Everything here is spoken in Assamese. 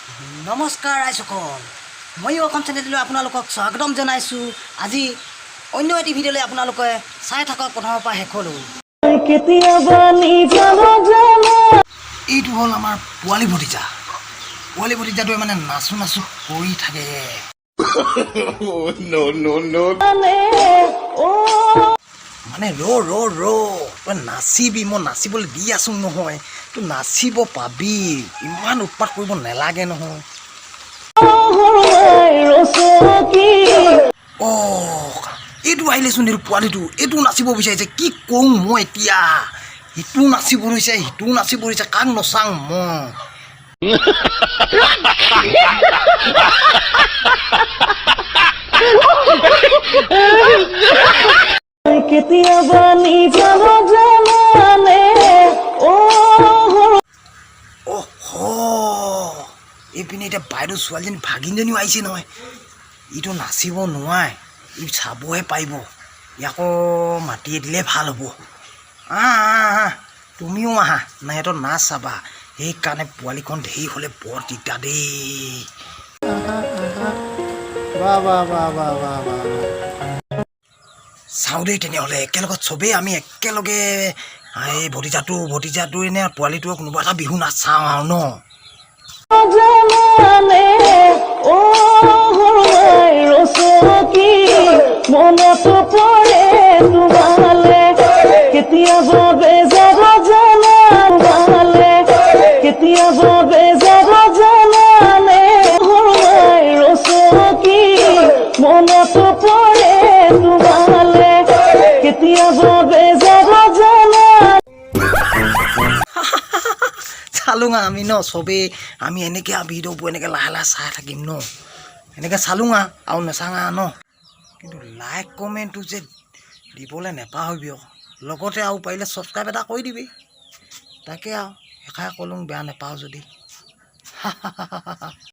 নমস্কাৰ ৰাইজসকল, ময়ো অসম চেনেললৈ আপোনালোকক স্বাগতম জনাইছোঁ। আজি অন্য এটি ভিডিঅ'লৈ আপোনালোকে চাই থাকক প্ৰথমৰ পৰা শেষলৈ। এইটো হ'ল আমাৰ পোৱালি ভতিজাটোৱে মানে নাচো কৰি থাকে। মানে তই নাচিবি, মই নাচিবলৈ দি আছোঁ নহয়, তই নাচিব পাবি, ইমান উৎপাত কৰিব নালাগে নহয়। এইটো আহিলেচোন, এইটো পোৱালিটো এইটো নাচিব বিচাৰিছে, কি কৰোঁ মই এতিয়া? সিটোও নাচিব ধৰিছে, কাক নচাওঁ মই? এইপিনে এতিয়া বাইদেউ ছোৱালীজনী ভাগিনজনীও আহিছে নহয়। ইটো নাচিব নোৱাৰে, ই চাবহে পাৰিব। ইয়াকো মাতিয়ে দিলে ভাল হ'ব। তুমিও আহা, নাহিহঁতৰ নাচ চাবা। সেইকাৰণে পোৱালিখন ধেৰ হ'লে বৰ দিগদাৰ দেই। চাওঁ দেই তেনেহ'লে, একেলগত চবেই আমি একেলগে এই ভতিজাটো এনে পোৱালিটোৰ কোনোবা এটা বিহু নাচ চাওঁ আৰু ন। মনতো পৰে তোমালে, কেতিয়াবা বেজাৰা জানালে, কেতিয়াবা বেজাৰা জানালে, ৰচকি মনতো পৰে তোমালে, কেতিয়াবা বেজাৰা জানালে। চালোঙা আমি ন চবেই, আমি এনেকৈ ভিডিঅ'বোৰ এনেকৈ লাহে লাহে চাই থাকিম ন, এনেকৈ চালোঙা আৰু নেচাঙা ন। কিন্তু লাইক কমেণ্টটো যে দিবলৈ নেপাহৰিবি, লগতে আৰু পাৰিলে ছাবস্ক্ৰাইব এটা কৰি দিবি। তাকে আৰু সেইষাৰে ক'লোঁ, বেয়া নেপাওঁ যদি।